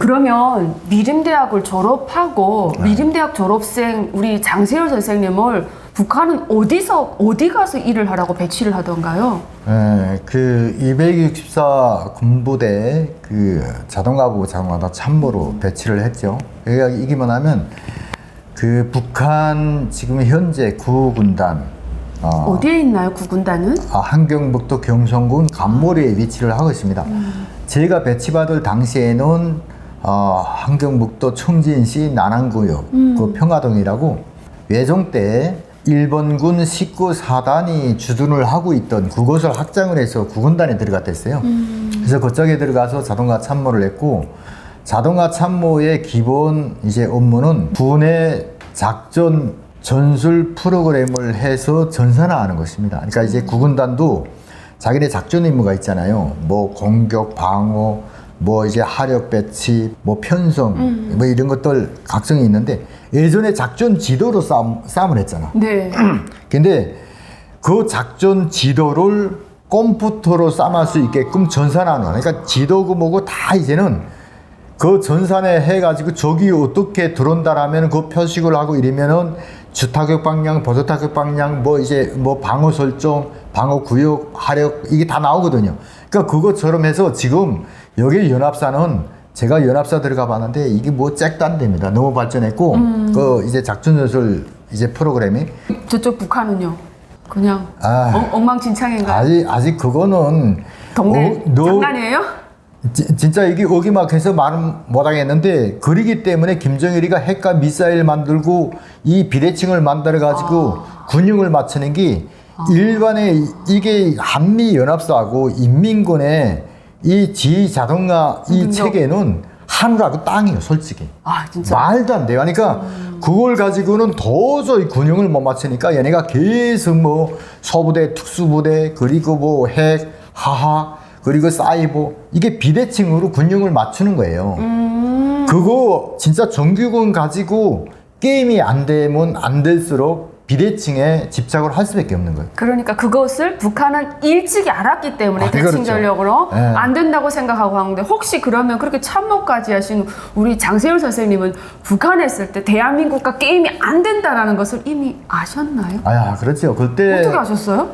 그러면 미림대학을 졸업하고 미림대학 졸업생 우리 장세열 선생님을 북한은 어디 가서 일을 하라고 배치를 하던가요? 네, 그 264 군부대 그 자동화부 자동화다 참모로 배치를 했죠. 그러니까 이게 뭐냐면 그 북한 지금 현재 구군단 어디에 있나요, 구군단은? 함경북도 경성군 감모리에 위치를 하고 있습니다. 제가 배치받을 당시에는 함경북도 청진시 난안구역 그 평화동이라고 외종 때 일본군 19사단이 주둔을 하고 있던 그곳을 확장을 해서 구군단에 들어갔댔어요. 그래서 그쪽에 들어가서 자동화 참모를 했고, 자동화 참모의 기본 이제 업무는 군의 작전 전술 프로그램을 해서 전산화하는 것입니다. 그러니까 이제 구군단도 자기네 작전 임무가 있잖아요. 뭐 공격, 방어, 뭐 이제 하력 배치, 뭐 편성, 뭐 이런 것들 각성이 있는데 예전에 작전 지도로 싸움을 했잖아. 네. 근데 그 작전 지도를 컴퓨터로 싸움할 수 있게끔 전산화하는 거야. 그러니까 지도고 뭐고 다 이제는 그 전산에 해가지고 적이 어떻게 들어온다라면 그 표식을 하고 이러면은 주타격 방향, 보조타격 방향, 뭐 이제 뭐 방어 설정, 방어 구역, 하력 이게 다 나오거든요. 그러니까 그것처럼 해서 지금 여기 연합사는 제가 연합사 들어가 봤는데 이게 뭐 잭도 안 됩니다. 너무 발전했고 그 이제 작전 전술 이제 프로그램이 저쪽 북한은요? 그냥 엉망진창인가요? 아직 그거는 동네 장난이에요? 진짜 이게 어기막해서 말은 못하겠는데 그러기 때문에 김정일이가 핵과 미사일 만들고 이 비대칭을 만들어 가지고 군용을 맞추는 게 일반의 이게 한미연합사하고 인민군의 이 지휘자동화 이 체계는 하늘하고 땅이에요, 솔직히. 진짜? 말도 안 돼요. 그러니까 그걸 가지고는 도저히 군용을 못 맞추니까 얘네가 계속 뭐 소부대, 특수부대, 그리고 뭐 핵, 하하, 그리고 사이버 이게 비대칭으로 군용을 맞추는 거예요. 그거 진짜 정규군 가지고 게임이 안 되면 안 될수록 비대칭에 집착을 할 수밖에 없는 거예요. 그러니까 그것을 북한은 일찍이 알았기 때문에 대칭 그렇죠. 전력으로 네. 안 된다고 생각하고 하는데 혹시 그러면 그렇게 참모까지 하신 우리 장세열 선생님은 북한에 있을 때 대한민국과 게임이 안 된다라는 것을 이미 아셨나요? 그렇죠. 그때 어떻게 아셨어요?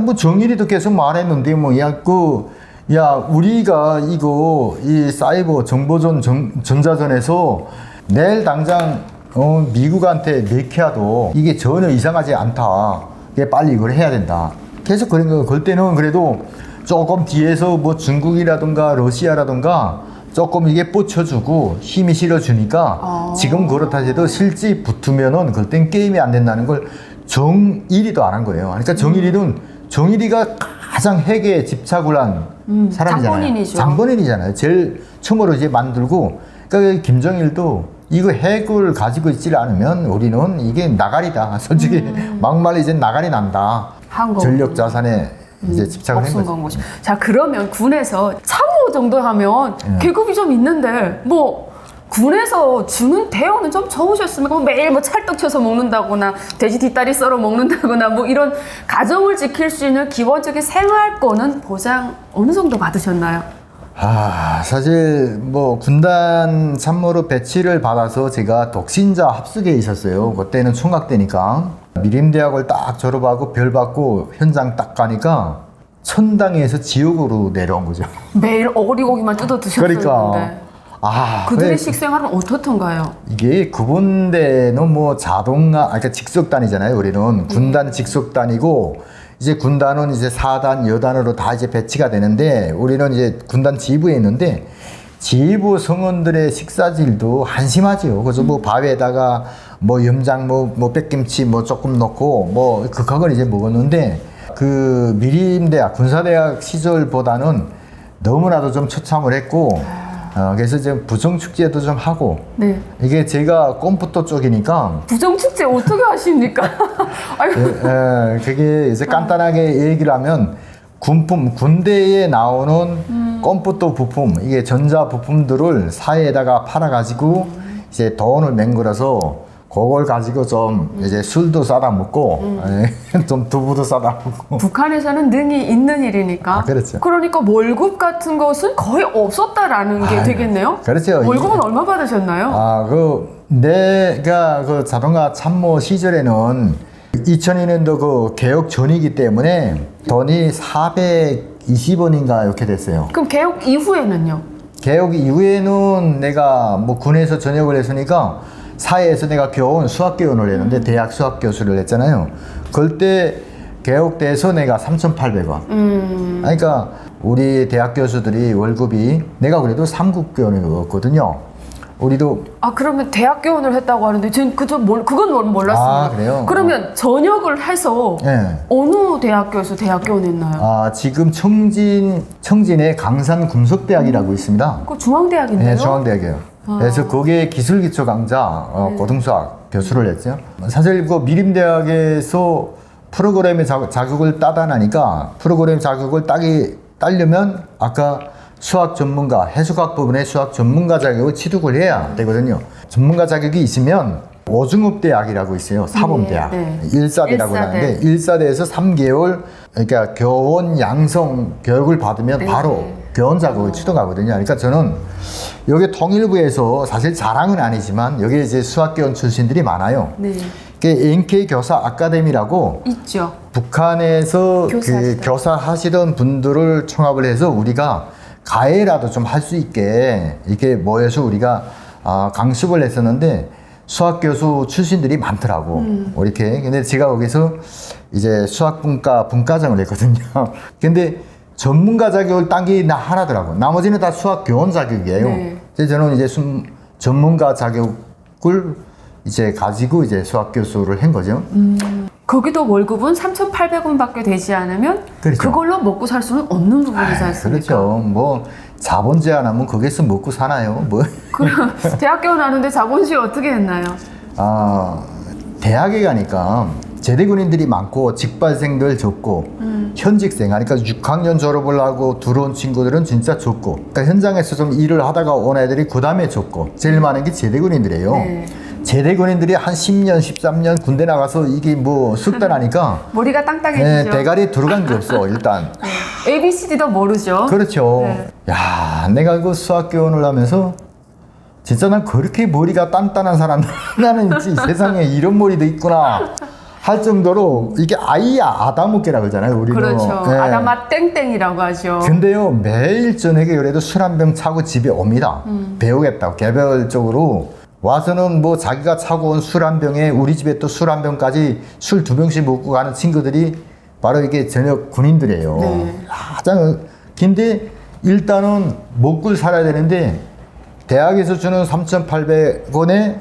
뭐 정일이도 계속 말했는데 우리가 이 사이버 정보전 전자전에서 내일 당장 미국한테 내켜도 이게 전혀 이상하지 않다. 이게 빨리 이걸 해야 된다. 계속 그런 거. 그때는 그래도 조금 뒤에서 뭐 중국이라든가 러시아라든가 조금 이게 뻗쳐주고 힘이 실어주니까 지금 그렇다 해도 실제 붙으면은 그땐 게임이 안 된다는 걸 정일이도 안 한 거예요. 그러니까 정일이가 가장 핵에 집착을 한 사람이잖아요. 장본인이죠. 장본인이잖아요. 제일 처음으로 이제 만들고, 그러니까 김정일도 이거 핵을 가지고 있지 않으면 우리는 이게 나가리다. 솔직히 막말 이제 나가리 난다. 전력 자산에 이제 집착을 한 거죠. 자, 그러면 군에서 참모 정도 하면 계급이 좀 있는데 뭐 군에서 주는 대우는 좀 좋으셨습니까? 매일 뭐 찰떡 쳐서 먹는다거나 돼지 뒷다리 썰어 먹는다거나 뭐 이런 가정을 지킬 수 있는 기본적인 생활권은 보장 어느 정도 받으셨나요? 사실 뭐 군단 참모로 배치를 받아서 제가 독신자 합숙에 있었어요. 그때는 총각 때니까 미림대학을 딱 졸업하고 별 받고 현장 딱 가니까 천당에서 지옥으로 내려온 거죠. 매일 어리고기만 뜯어 드셨었는데. 그러니까 그들의 식생활은 어떻던가요? 이게 구분대는 뭐 자동화, 그러니까 직속단이잖아요. 우리는 군단 직속단이고 이제 군단은 이제 4단, 여단으로 다 이제 배치가 되는데 우리는 이제 군단 지휘부에 있는데 지휘부 성원들의 식사질도 한심하지요. 그래서 뭐 밥에다가 뭐 염장, 뭐 백김치 뭐 조금 넣고 뭐 그걸 이제 먹었는데 그 미림대학, 군사대학 시절보다는 너무나도 좀 처참을 했고 그래서 좀 부정축제도 좀 하고. 네. 이게 제가 컴퓨터 쪽이니까. 부정축제 어떻게 하십니까? 그게 이제 간단하게 얘기를 하면 군대에 나오는 컴퓨터 부품, 이게 전자 부품들을 사회에다가 팔아가지고 이제 돈을 맹글어서 그걸 가지고 좀 이제 술도 싸다 먹고 좀 두부도 싸다 먹고. 북한에서는 능이 있는 일이니까. 아, 그렇죠. 그러니까 월급 같은 것은 거의 없었다라는 게 되겠네요. 그렇죠. 월급은 얼마 받으셨나요? 아, 내가 그 자동화 참모 시절에는 2002년도 그 개혁 전이기 때문에 돈이 420원인가 이렇게 됐어요. 그럼 개혁 이후에는요? 개혁 이후에는 내가 뭐 군에서 전역을 했으니까 사회에서 내가 수학 교원을 했는데 대학 수학 교수를 했잖아요. 그때 개혁돼서 내가 3,800원. 그러니까 우리 대학 교수들이 월급이 내가 그래도 3급 교원이었거든요. 우리도 그러면 대학 교원을 했다고 하는데 저는 그건 몰랐습니다. 그래요? 그러면 전역을 해서 네. 어느 대학교에서 대학 교원 했나요? 지금 청진의 강산금속대학이라고 있습니다. 그 중앙대학인데요? 네, 중앙대학이에요. 그래서 거기에 기술기초 강좌 고등수학 교수를 했죠. 사실 그 미림대학에서 프로그램의 자격을 따다 나니까 프로그램 자격을 따려면 아까 수학 전문가, 해수학 부분의 수학 전문가 자격을 취득을 해야 되거든요. 전문가 자격이 있으면 오중업대학이라고 있어요. 사범대학. 일사대라고 하는데 일사대에서 3개월 그러니까 교원 양성 교육을 받으면 바로 교원 자격을 취득하거든요. 그러니까 저는 여기 통일부에서 사실 자랑은 아니지만 여기 이제 수학교원 출신들이 많아요. 네. NK 교사 아카데미라고 있죠. 북한에서 그 교사 하시던 분들을 총합을 해서 우리가 가해라도 좀 할 수 있게 이렇게 모여서 우리가 강습을 했었는데 수학 교수 출신들이 많더라고. 이렇게. 근데 제가 거기서 이제 분과장을 했거든요. 근데 전문가 자격을 딴 게 나 하나더라고. 나머지는 다 수학 교원 자격이에요. 네. 그래서 저는 이제 전문가 자격을 이제 가지고 이제 수학 교수를 한 거죠. 거기도 월급은 3,800원밖에 되지 않으면 그렇죠. 그걸로 먹고 살 수는 없는 부분이지 않습니까? 그렇죠. 뭐 자본주의 안 하면 거기서 먹고 사나요? 뭐. 그럼 대학교 나는데 자본주의 어떻게 했나요? 대학에 가니까 제대군인들이 많고 직발생들 적고 현직생 그러니까 6학년 졸업을 하고 들어온 친구들은 진짜 적고 그러니까 현장에서 좀 일을 하다가 온 애들이 그 다음에 적고 제일 많은 게 제대군인들이에요. 네. 제대군인들이 한 10년, 13년 군대 나가서 이게 뭐 숙달하니까 머리가 땅땅해지죠. 대가리에 들어간 게 없어 일단. ABCD도 모르죠. 그렇죠. 네. 야, 내가 그 수학 교원을 하면서 진짜 난 그렇게 머리가 단단한 사람 나는 이 세상에 이런 머리도 있구나 할 정도로 이게 아다무게라 그러잖아요. 우리는. 그렇죠. 네. 아다마 땡땡이라고 하죠. 근데요 매일 저녁에 그래도 술 한 병 차고 집에 옵니다. 배우겠다고 개별적으로 와서는 뭐 자기가 차고 온 술 한 병에 우리 집에 또 술 한 병까지 술 2병씩 먹고 가는 친구들이 바로 이게 전역 군인들이에요. 네. 근데 일단은 먹고 살아야 되는데 대학에서 주는 3,800원에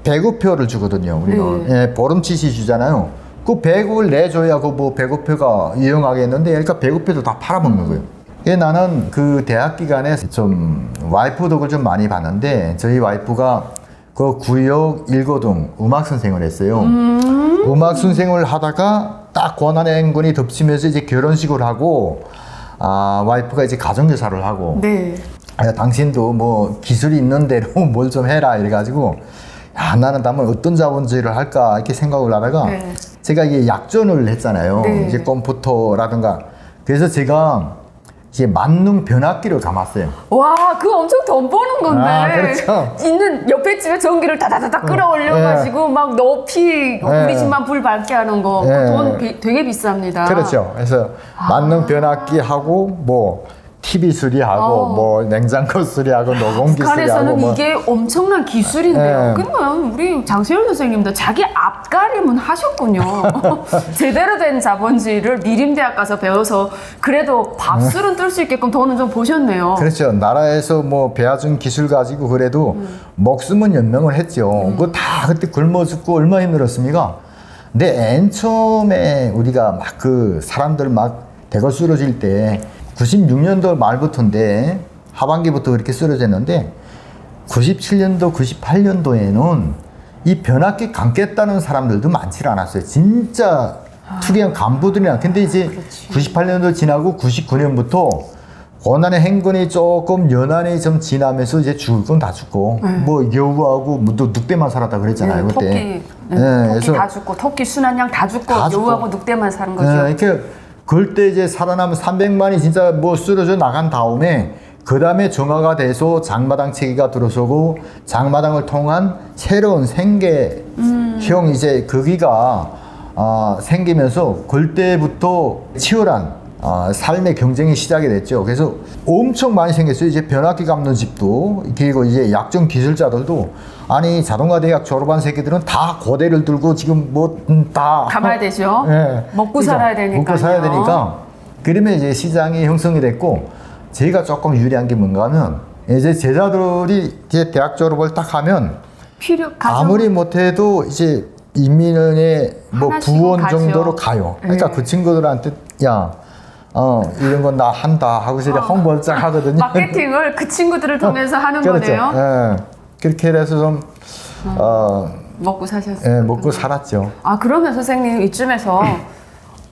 배구표를 주거든요. 우리는 예, 보름치시 주잖아요. 그 배구를 내줘야 그 뭐 배구표가 유용하겠는데 그러니까 배구표도 다 팔아먹는 거예요. 나는 그 대학 기간에 좀 와이프 덕을 좀 많이 봤는데 저희 와이프가 그 구역 1고등 음악 선생을 했어요. 음악 선생을 하다가 딱 권한행군이 덮치면서 이제 결혼식을 하고 와이프가 이제 가정교사를 하고 네. 당신도 뭐 기술이 있는 대로 뭘 좀 해라 이래가지고 나는 다음에 어떤 자본주의를 할까 이렇게 생각을 하다가 네. 제가 이게 약전을 했잖아요. 네. 이제 컴퓨터라든가 그래서 제가 이제 만능 변압기를 감았어요. 와, 그거 엄청 돈 버는 건데. 그렇죠. 있는 옆에 집에 전기를 다다다다 끌어올려가지고 막 높이 우리 집만 불 밝게 하는 거. 그 돈 되게 비쌉니다. 그렇죠. 그래서 만능 변압기 하고 뭐 TV 수리하고 뭐 냉장고 수리하고 노공기 수리하고 북한에서는 뭐. 이게 엄청난 기술인데요. 네. 그러면 우리 장세열 선생님도 자기 앞가림은 하셨군요. 제대로 된 자본주의를 미림대학 가서 배워서 그래도 밥술은 뜰 수 있게끔 돈은 좀 보셨네요. 그렇죠. 나라에서 뭐 배워준 기술 가지고 그래도 목숨은 연명을 했죠. 그거 다 그때 굶어 죽고 얼마나 힘들었습니까? 근데 맨 처음에 우리가 막 그 사람들 막 대거 쓰러질 때 96년도 말부터인데 하반기부터 그렇게 쓰러졌는데 97년도, 98년도에는 이 변압기 감겠다는 사람들도 많지 않았어요. 진짜 투기한 간부들이나. 근데 이제 98년도 지나고 99년부터 고난의 행군이 조금 연한이 좀 지나면서 이제 죽을 건 다 죽고 뭐 여우하고 뭐또 늑대만 살았다 그랬잖아요 그때. 토끼 다 죽고 토끼 순한양 다 죽고 여우하고 늑대만 사는 거죠. 이렇게 그때 이제 살아남은 300만이 진짜 뭐 쓰러져 나간 다음에 그 다음에 정화가 돼서 장마당 체계가 들어서고 장마당을 통한 새로운 생계형 이제 거기가 생기면서 그때부터 치열한 삶의 경쟁이 시작이 됐죠. 그래서 엄청 많이 생겼어요. 이제 변압기 감는 집도, 그리고 이제 약점 기술자들도, 아니, 자동화 대학 졸업한 새끼들은 다 고대를 들고 지금 뭐, 다. 가봐야 되죠. 네. 먹고 살아야 되니까. 먹고 살아야 되니까. 그러면 이제 시장이 형성이 됐고, 제가 조금 유리한 게 뭔가 하면, 이제 제자들이 이제 대학 졸업을 딱 하면, 아무리 못해도 이제 인민은의 뭐 부원 가죠. 정도로 가요. 그러니까 네. 그 친구들한테, 야, 이런 건 나 한다 하고 이제 홍보를 쫙 하거든요. 마케팅을 그 친구들을 통해서 하는 그렇죠. 거네요. 예. 그렇게 해서 좀, 먹고 사셨어요. 예, 먹고 살았죠. 그러면 선생님 이쯤에서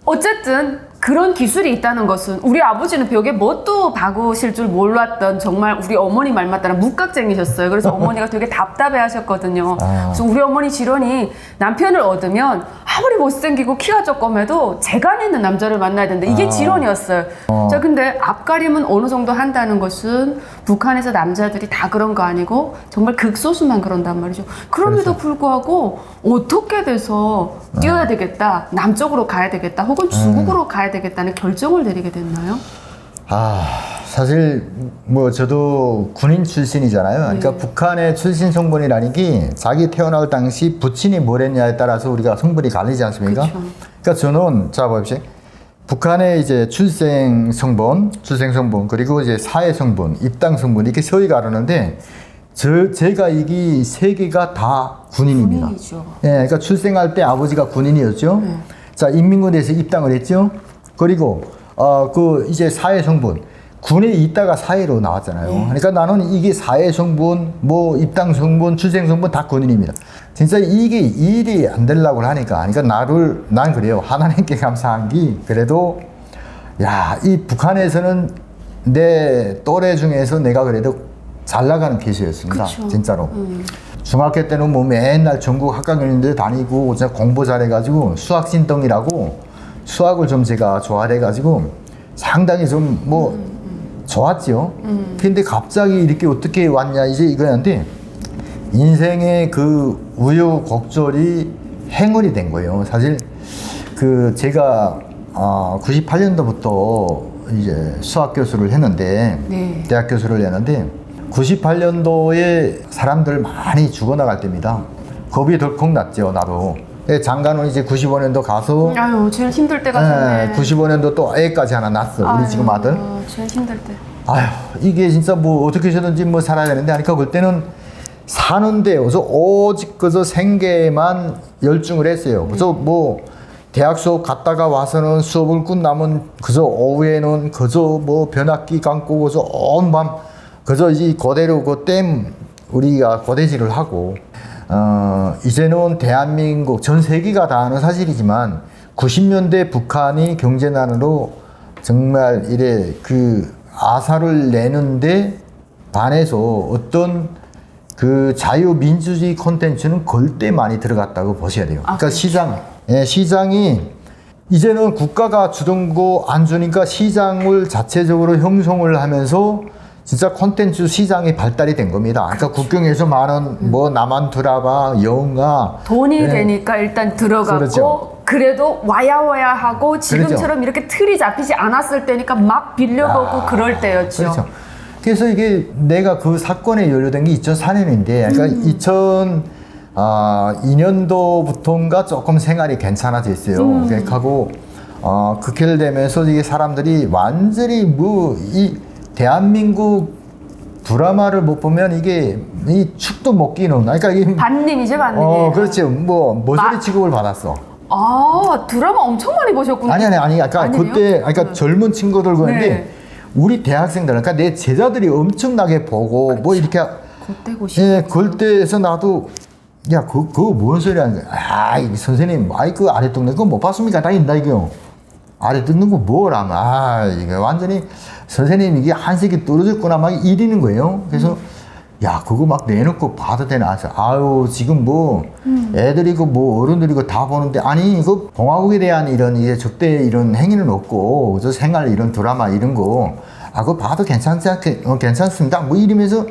어쨌든 그런 기술이 있다는 것은 우리 아버지는 벽에 뭣도 박으실 줄 몰랐던 정말 우리 어머니 말 맞다는 묵각쟁이셨어요. 그래서 어머니가 되게 답답해 하셨거든요. 그래서 우리 어머니 지론이 남편을 얻으면 아무리 못생기고 키가 조금해도 재간 있는 남자를 만나야 된다. 이게 지론이었어요. 자, 근데 앞가림은 어느 정도 한다는 것은 북한에서 남자들이 다 그런 거 아니고 정말 극소수만 그런단 말이죠. 그럼에도 불구하고 어떻게 돼서 뛰어야 되겠다, 남쪽으로 가야 되겠다, 혹은 중국으로 가야 되겠다는 결정을 내리게 됐나요? 사실 뭐 저도 군인 출신이잖아요. 그러니까 북한의 출신 성분이라는 게 자기 태어날 당시 부친이 뭘 했냐에 따라서 우리가 성분이 갈리지 않습니까? 그쵸. 그러니까 저는 자 봅시다. 북한의 이제 출생 성분, 그리고 이제 사회 성분, 입당 성분 이렇게 서희 가르는데 제가 이게 세 개가 다 군인입니다. 군인이죠. 예, 그러니까 출생할 때 아버지가 군인이었죠. 자, 인민군대에서 입당을 했죠. 그리고 그 이제 사회 성분, 군에 있다가 사회로 나왔잖아요. 그러니까 나는 이게 사회 성분, 뭐 입당 성분, 출생 성분 다 군인입니다. 진짜 이게 일이 안 되려고 하니까, 그러니까 난 그래요. 하나님께 감사한 게 그래도 야, 이 북한에서는 내 또래 중에서 내가 그래도 잘 나가는 케이스였습니다. 그쵸. 진짜로. 중학교 때는 뭐 맨날 전국 학과연대 다니고 제가 공부 잘해가지고 수학 신동이라고 수학을 좀 제가 좋아해가지고 상당히 좀 뭐 좋았죠. 근데 갑자기 이렇게 어떻게 왔냐 이제 이거였는데 인생의 그 우여곡절이 행운이 된 거예요. 사실 그 제가 98년도부터 이제 수학 교수를 했는데 대학 교수를 했는데 98년도에 사람들 많이 죽어나갈 때입니다. 겁이 덜컥 났죠, 나도. 장관은 이제 95년도 가서. 아유, 제일 힘들 때가 됐네. 95년도 또 애까지 하나 낳았어, 우리 지금 아들. 제일 힘들 때. 아휴, 이게 진짜 뭐 어떻게 해서든지 뭐 살아야 되는데, 하니까 그때는 사는데, 그래서 오직 그저 생계만 열중을 했어요. 그래서 뭐, 대학 수업 갔다가 와서는 수업을 끝나면 그저 오후에는 그저 뭐 변압기 감고 그저 온 밤 그저 이 고대로 그 댐 우리가 고대질을 하고 이제는 대한민국 전 세계가 다 아는 사실이지만 90년대 북한이 경제난으로 정말 이래 그 아사를 내는데 반해서 어떤 그 자유민주주의 콘텐츠는 걸대 많이 들어갔다고 보셔야 돼요. 그러니까 시장이 이제는 국가가 주던 거 안 주니까 시장을 자체적으로 형성을 하면서 진짜 콘텐츠 시장이 발달이 된 겁니다. 그러니까 국경에서 많은 뭐 남한 드라마, 영화 돈이 되니까 일단 들어갔고 그렇죠. 그래도 와야 하고 지금처럼 이렇게 틀이 잡히지 않았을 때니까 막 빌려보고 그럴 때였죠. 그렇죠. 그래서 이게 내가 그 사건에 연루된 게 2004년인데 그러니까 2002년도부터인가 조금 생활이 괜찮아졌어요. 그러니까 하고 그렇게 되면서 이게 사람들이 완전히 뭐 이 대한민국 드라마를 못 보면 이게 이 축도 못 끼는 그러니까 이게 반님이죠, 반님이에요. 그렇죠. 뭐 모서리 취급을 받았어. 드라마 엄청 많이 보셨구나. 아니 그러니까 아니에요? 그때 그러니까 젊은 친구들 그런데 네. 우리 대학생들 그러니까 내 제자들이 엄청나게 보고 뭐 이렇게 그때 보시. 그럴 때에서 나도 야 그거 뭔 소리 하는 거야? 이 선생님 그 아래 동네 그거 못 봤습니까? 다 있다 이거. 아래 뜯는 거 뭐라면 이게 완전히 선생님 이게 한색이 떨어졌구나 막 이러는 거예요. 그래서 야 그거 막 내놓고 봐도 되나 해서 아유 지금 뭐 애들이고 뭐 어른들이고 다 보는데 아니 이거 공화국에 대한 이런 이제 적대 이런 행위는 없고 저 생활 이런 드라마 이런 거 그거 봐도 괜찮습니다 뭐 이러면서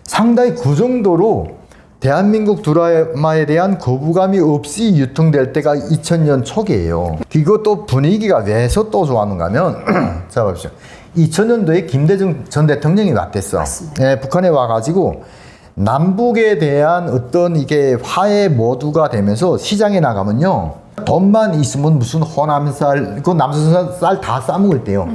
상당히 그 정도로 대한민국 드라마에 대한 거부감이 없이 유통될 때가 2000년 초기예요. 이것도 분위기가 왜서 또 좋았는가 하면 자 보십시오. 2000년도에 김대중 전 대통령이 왔댔어. 맞습니다. 예, 북한에 와가지고 남북에 대한 어떤 이게 화해 모두가 되면서 시장에 나가면요. 돈만 있으면 무슨 호남쌀, 그 남선쌀 다 싸먹을 때요.